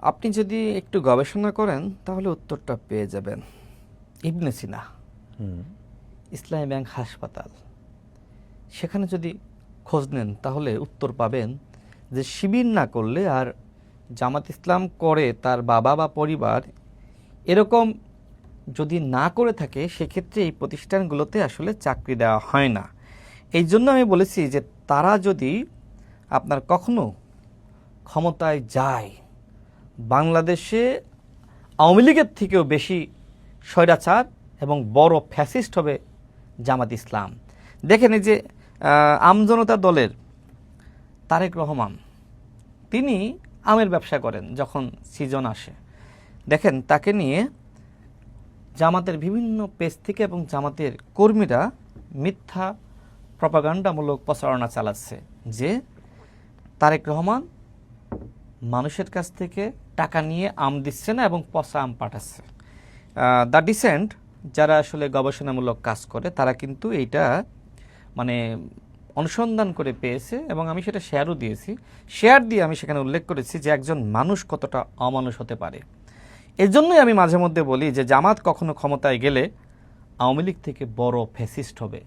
আপনি যদি একটু গবেষণা করেন তাহলে উত্তরটা পেয়ে যাবেন। ইবনে সিনা, ইসলামী ব্যাংক হাসপাতাল, সেখানে যদি খোঁজ নেন তাহলে উত্তর পাবেন যে শিবির না করলে আর জামাত ইসলাম করে তার বাবা বা পরিবার এরকম যদি না করে থাকে সেক্ষেত্রে এই প্রতিষ্ঠানগুলোতে আসলে চাকরি দেওয়া হয় না। এই জন্য আমি বলেছি যে তারা যদি আপনার কখনো ক্ষমতায় যায়, বাংলাদেশে আওয়ামী লীগের থেকেও বেশি স্বৈরাচার এবং বড় ফ্যাসিস্ট হবে জামাত ইসলাম। দেখেন এই যে আমজনতা দলের তারেক রহমান, তিনি আমের ব্যবসা করেন যখন সিজন আসে। দেখেন তাকে নিয়ে জামাতের বিভিন্ন পেজ থেকে এবং জামাতের কর্মীরা মিথ্যা প্রপাগান্ডামূলক প্রচারণা চালাচ্ছে যে তারেক রহমান মানুষের কাছ থেকে টাকা নিয়ে আম দিচ্ছে না এবং পচা আম পাঠাচ্ছে। দ্য ডিসেন্ট যারা আসলে গবেষণামূলক কাজ করে তারা কিন্তু এইটা মানে অনুসন্ধান করে পেয়েছে এবং আমি সেটা শেয়ারও দিয়েছি। শেয়ার দিয়ে আমি সেখানে উল্লেখ করেছি যে একজন মানুষ কতটা অমানুষ হতে পারে। এই জন্যই আমি মাঝে মধ্যে বলি যে জামাত কখনো ক্ষমতায় গেলে আওয়ামী লীগ থেকে বড় ফ্যাসিস্ট হবে।